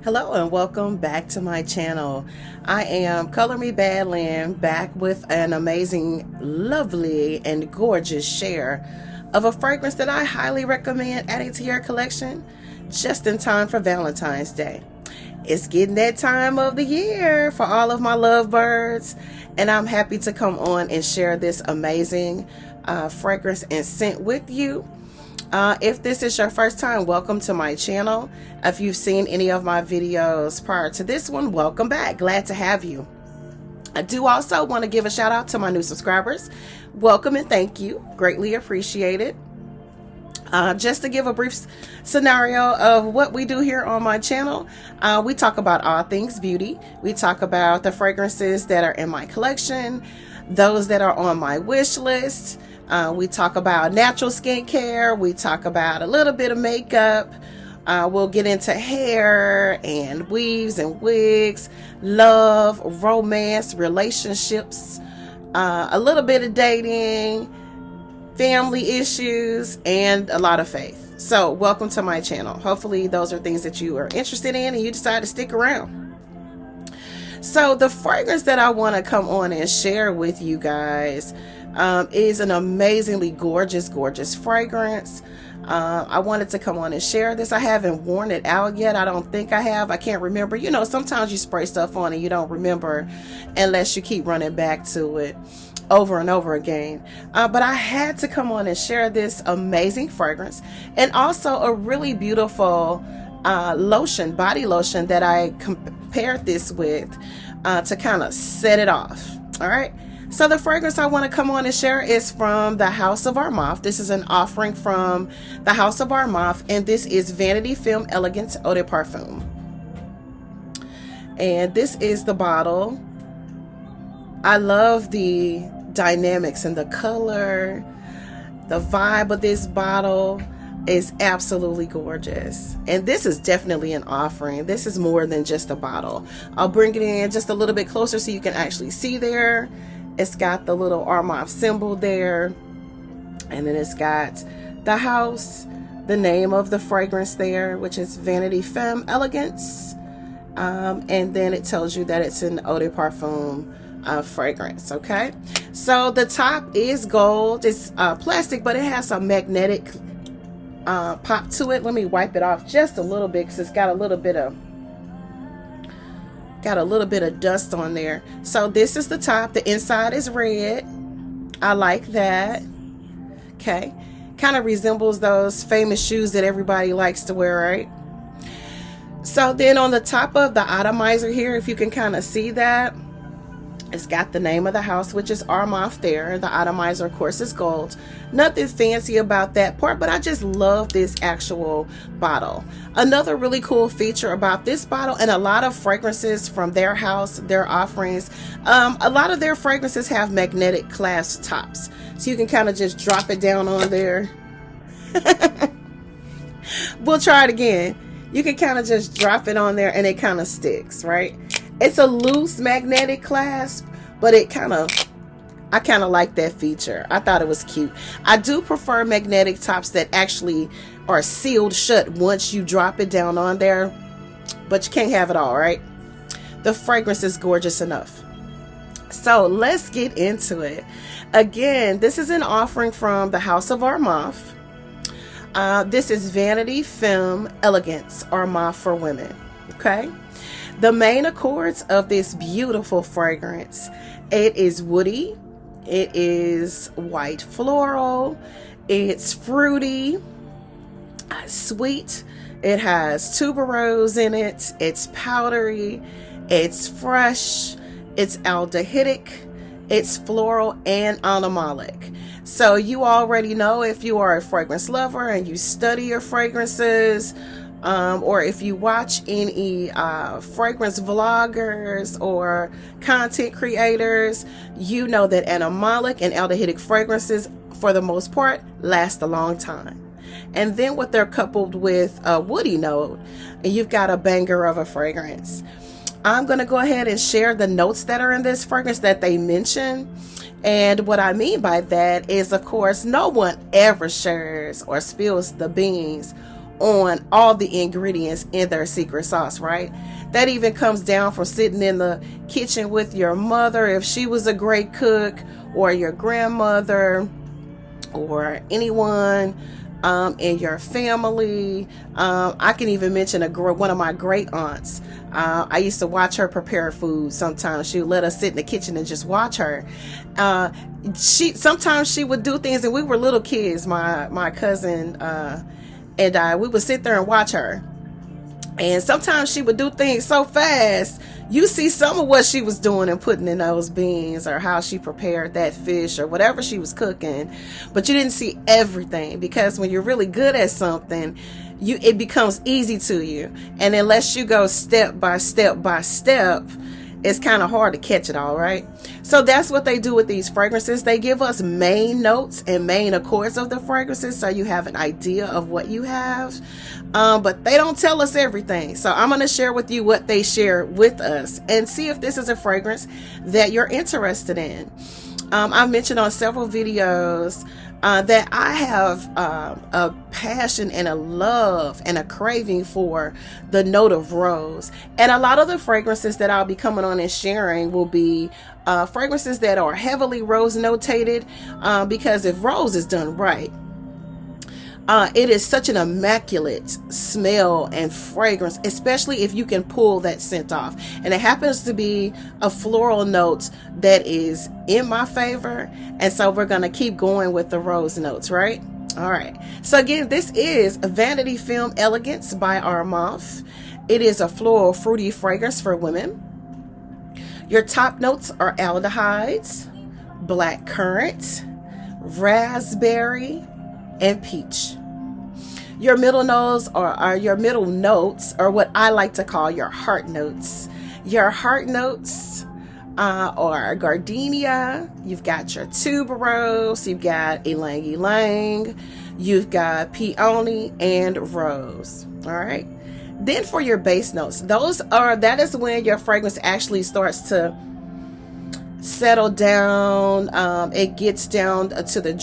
Hello and welcome back to my channel. I am Color Me Badland, back with an amazing, lovely, and gorgeous share of a fragrance that I highly recommend adding to your collection just in time for Valentine's Day. It's getting that time of the year for all of my lovebirds, and I'm happy to come on and share this amazing fragrance and scent with you. If this is your first time, welcome to my channel. If you've seen any of my videos prior to this one, welcome back. Glad to have you. I do also want to give a shout out to my new subscribers. Welcome and thank you. Greatly appreciated. Just to give a brief scenario of what we do here on my channel, we talk about all things beauty. We talk about the fragrances that are in my collection, those that are on my wish list. We talk about natural skincare. We talk about a little bit of makeup. We'll get into hair and weaves and wigs, love, romance, relationships, a little bit of dating, family issues, and a lot of faith. So welcome to my channel. Hopefully those are things that you are interested in and you decide to stick around. So the fragrance that I want to come on and share with you guys is an amazingly gorgeous fragrance. I wanted to come on and share this. I haven't worn it out yet. I don't think I have. I can't remember. You know, sometimes you spray stuff on and you don't remember unless you keep running back to it over and over again. But I had to come on and share this amazing fragrance, and also a really beautiful lotion, body lotion, that I compared this with to kind of set it off. All right. So the fragrance I want to come on and share is from the House of Armaf. This is an offering from the House of Armaf, and this is Vanity Film Elegance Eau de Parfum. And this is the bottle. I love the dynamics and the color. The vibe of this bottle is absolutely gorgeous, and this is definitely an offering. This is more than just a bottle. I'll bring it in just a little bit closer so you can actually see there. It's got the little Armaf symbol there, and then it's got the house, the name of the fragrance there, which is Vanity Femme Elegance, and then it tells you that it's an eau de parfum fragrance. Okay, so the top is gold. It's plastic, but it has a magnetic pop to it. Let me wipe it off just a little bit because it's got a little bit of dust on there. So this is the top. The inside is red. I like that. Okay, kind of resembles those famous shoes that everybody likes to wear, right? So then on the top of the atomizer here, if you can kind of see that, it's got the name of the house, which is Armaf there. The atomizer, of course, is gold. Nothing fancy about that part, but I just love this actual bottle. Another really cool feature about this bottle, and a lot of fragrances from their house, their offerings, a lot of their fragrances have magnetic clasp tops. So you can kind of just drop it down on there. We'll try it again. You can kind of just drop it on there and it kind of sticks, right? It's a loose magnetic clasp, but I kind of like that feature. I thought it was cute. I do prefer magnetic tops that actually are sealed shut once you drop it down on there, but you can't have it all, right? The fragrance is gorgeous enough. So let's get into it. Again, this is an offering from the House of Armaf. This is Vanity Femme Elegance Armaf for women. Okay. The main accords of this beautiful fragrance, it is woody, it is white floral, it's fruity, sweet, it has tuberose in it, it's powdery, it's fresh, it's aldehydic, it's floral and animalic. So you already know, if you are a fragrance lover and you study your fragrances, or if you watch any fragrance vloggers or content creators, you know that animalic and aldehydic fragrances, for the most part, last a long time. And then what they're coupled with a woody note, and you've got a banger of a fragrance. I'm going to go ahead and share the notes that are in this fragrance that they mention. And what I mean by that is, of course, no one ever shares or spills the beans on all the ingredients in their secret sauce, right? That even comes down from sitting in the kitchen with your mother, if she was a great cook, or your grandmother, or anyone in your family. I can even mention one of my great aunts. I used to watch her prepare food. Sometimes she would let us sit in the kitchen and just watch her. Sometimes she would do things, and we were little kids, my cousin and I, we would sit there and watch her. And sometimes she would do things so fast, you see some of what she was doing and putting in those beans, or how she prepared that fish, or whatever she was cooking. But you didn't see everything, because when you're really good at something, it becomes easy to you. And unless you go step by step by step, it's kind of hard to catch it all, right? So that's what they do with these fragrances. They give us main notes and main accords of the fragrances, so you have an idea of what you have. But they don't tell us everything. So I'm going to share with you what they share with us, and see if this is a fragrance that you're interested in. I've mentioned on several videos that I have a passion and a love and a craving for the note of rose. And a lot of the fragrances that I'll be coming on and sharing will be fragrances that are heavily rose notated, because if rose is done right, it is such an immaculate smell and fragrance, especially if you can pull that scent off. And it happens to be a floral note that is in my favor. And so we're going to keep going with the rose notes, right? All right. So again, this is Vanity Film Elegance by Armaf. It is a floral fruity fragrance for women. Your top notes are aldehydes, black currant, raspberry, and peach. Your middle notes are your middle notes, or what I like to call your heart notes. Your heart notes are gardenia. You've got your tuberose. You've got ylang ylang. You've got peony and rose. All right. Then for your base notes, that is when your fragrance actually starts to settle down. It gets down to the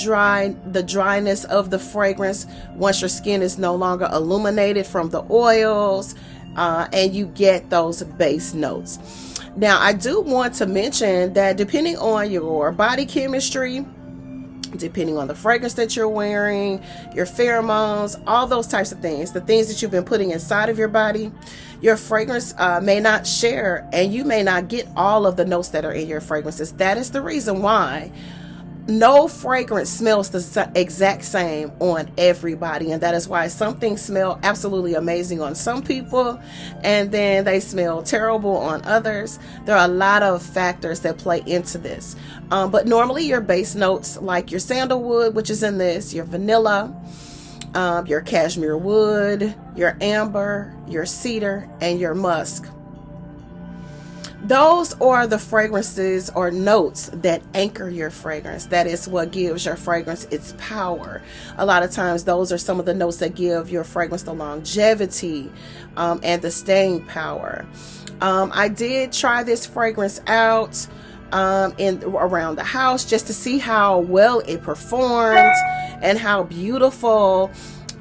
dryness of the fragrance once your skin is no longer illuminated from the oils, and you get those base notes. Now, I do want to mention that depending on your body chemistry, depending on the fragrance that you're wearing, your pheromones, all those types of things, the things that you've been putting inside of your body, your fragrance may not share, and you may not get all of the notes that are in your fragrances. That is the reason why no fragrance smells the exact same on everybody, and that is why some things smell absolutely amazing on some people, and then they smell terrible on others. There are a lot of factors that play into this, but normally your base notes, like your sandalwood, which is in this, your vanilla, your cashmere wood, your amber, your cedar, and your musk. Those are the fragrances or notes that anchor your fragrance. That is what gives your fragrance its power. A lot of times those are some of the notes that give your fragrance the longevity and the staying power. I did try this fragrance out around the house just to see how well it performed and how beautiful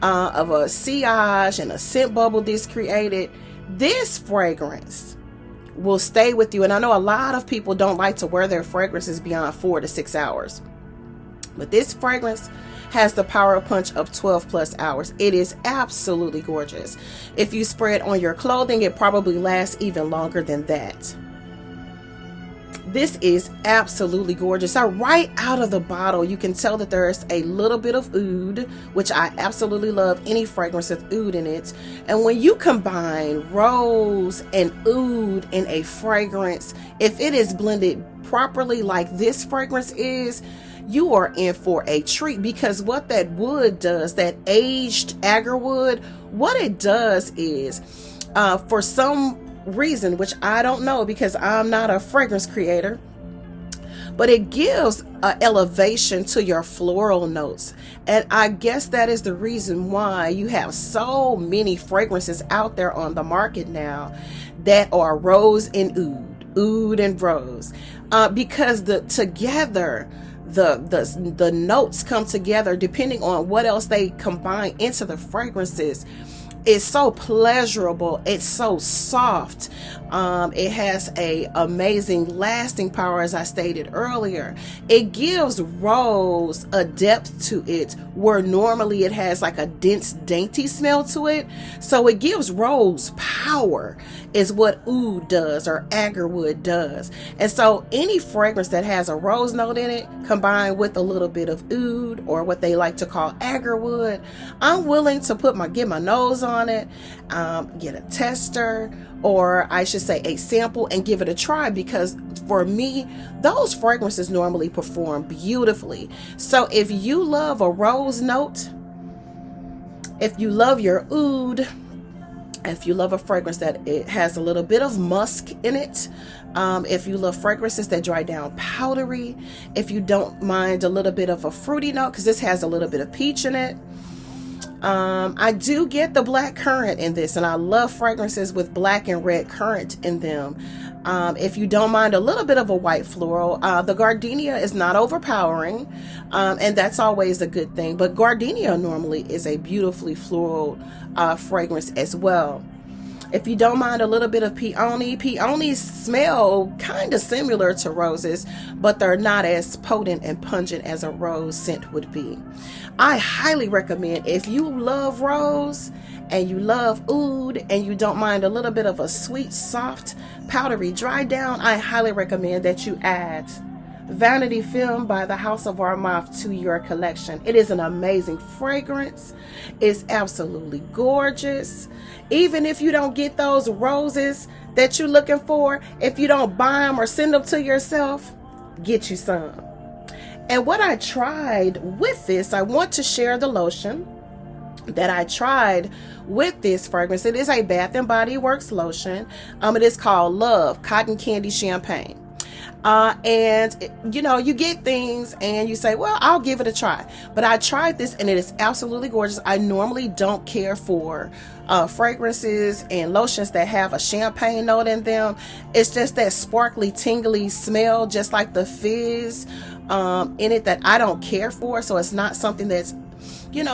of a sillage and a scent bubble this created. This fragrance will stay with you. And I know a lot of people don't like to wear their fragrances beyond 4 to 6 hours. But this fragrance has the power punch of 12 plus hours. It is absolutely gorgeous. If you spray it on your clothing, it probably lasts even longer than that. This is absolutely gorgeous. So right out of the bottle, you can tell that there's a little bit of oud, which I absolutely love any fragrance with oud in it. And when you combine rose and oud in a fragrance, if it is blended properly like this fragrance is, you are in for a treat, because what that wood does, that aged agar wood, what it does is, for some reason, which I don't know because I'm not a fragrance creator, but it gives an elevation to your floral notes. And I guess that is the reason why you have so many fragrances out there on the market now that are rose and oud and rose, because together the notes come together depending on what else they combine into the fragrances. It's so pleasurable. It's so soft. It has a amazing lasting power, as I stated earlier. It gives rose a depth to it where normally it has like a dense, dainty smell to it. So it gives rose power is what oud does, or agarwood does. And so any fragrance that has a rose note in it combined with a little bit of oud, or what they like to call agarwood, I'm willing to get my nose on it, get a tester, or I should say a sample, and give it a try, because for me, those fragrances normally perform beautifully. So if you love a rose note, if you love your oud, if you love a fragrance that it has a little bit of musk in it, if you love fragrances that dry down powdery, if you don't mind a little bit of a fruity note, because this has a little bit of peach in it, I do get the black currant in this, and I love fragrances with black and red currant in them. If you don't mind a little bit of a white floral, the gardenia is not overpowering, and that's always a good thing. But gardenia normally is a beautifully floral fragrance as well. If you don't mind a little bit of peonies smell kind of similar to roses, but they're not as potent and pungent as a rose scent would be. I highly recommend, if you love rose and you love oud and you don't mind a little bit of a sweet, soft, powdery dry down, I highly recommend that you add Vanity Film by the House of Armaf to your collection. It is an amazing fragrance. It's absolutely gorgeous. Even if you don't get those roses that you're looking for, if you don't buy them or send them to yourself, get you some. And what I tried with this, I want to share the lotion that I tried with this fragrance. It is a Bath and Body Works lotion. It is called Love Cotton Candy Champagne. And you get things and you say, well, I'll give it a try. But I tried this and it is absolutely gorgeous. I normally don't care for fragrances and lotions that have a champagne note in them. It's just that sparkly, tingly smell, just like the fizz in it, that I don't care for. So it's not something that's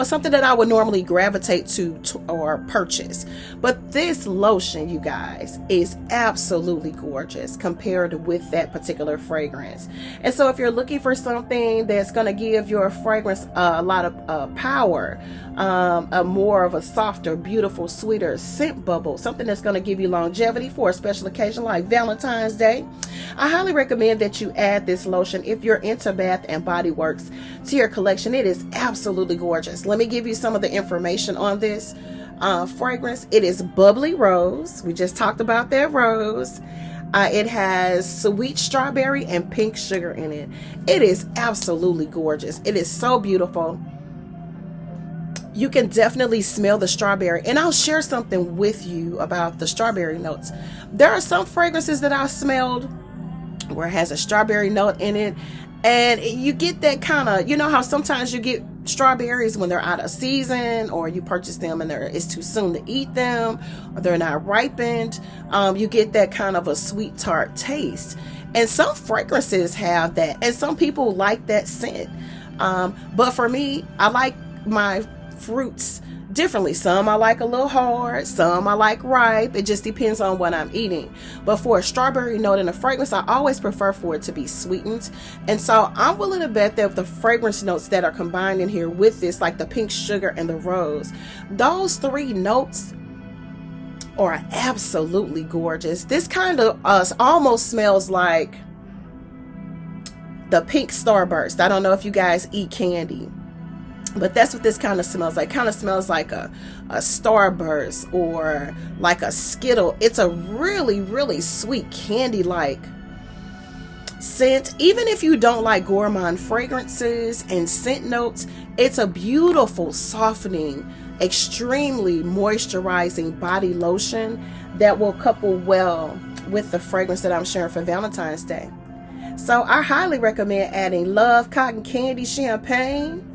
something that I would normally gravitate to or purchase. But this lotion, you guys, is absolutely gorgeous compared with that particular fragrance. And so if you're looking for something that's going to give your fragrance a lot of power, a more of a softer, beautiful, sweeter scent bubble, something that's going to give you longevity for a special occasion like Valentine's Day, I highly recommend that you add this lotion if you're into Bath and Body Works to your collection. It is absolutely gorgeous. Let me give you some of the information on this fragrance. It is bubbly rose. We just talked about that rose. It has sweet strawberry and pink sugar in it. It is absolutely gorgeous. It is so beautiful. You can definitely smell the strawberry, and I'll share something with you about the strawberry notes. There are some fragrances that I smelled where it has a strawberry note in it, and you get that kind of, how sometimes you get strawberries when they're out of season, or you purchase them and it's too soon to eat them, or they're not ripened. You get that kind of a sweet tart taste, and some fragrances have that, and some people like that scent. But for me, I like my fruits differently. Some I like a little hard, some I like ripe. It just depends on what I'm eating. But for a strawberry note in a fragrance, I always prefer for it to be sweetened. And so I'm willing to bet that the fragrance notes that are combined in here with this, like the pink sugar and the rose, those three notes are absolutely gorgeous. This kind of almost smells like the pink Starburst. I don't know if you guys eat candy, but that's what this kind of smells like. Kind of smells like a Starburst or like a Skittle. It's a really, really sweet candy-like scent. Even if you don't like gourmand fragrances and scent notes, it's a beautiful, softening, extremely moisturizing body lotion that will couple well with the fragrance that I'm sharing for Valentine's Day. So I highly recommend adding Love Cotton Candy Champagne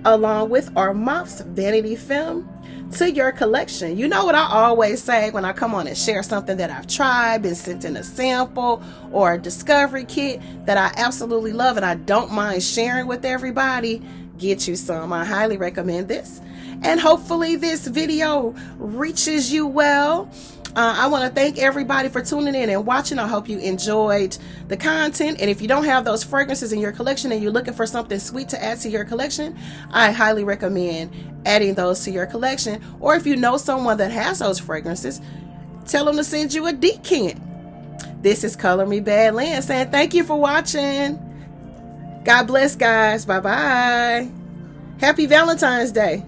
along with Armaf's Vanity Film to your collection. You know what I always say when I come on and share something that I've tried, been sent in a sample or a discovery kit that I absolutely love and I don't mind sharing with everybody? Get you some. I highly recommend this. And hopefully this video reaches you well. I want to thank everybody for tuning in and watching. I hope you enjoyed the content. And if you don't have those fragrances in your collection and you're looking for something sweet to add to your collection, I highly recommend adding those to your collection. Or if you know someone that has those fragrances, tell them to send you a decant. This is Color Me Bad Lynn saying thank you for watching. God bless, guys. Bye-bye. Happy Valentine's Day.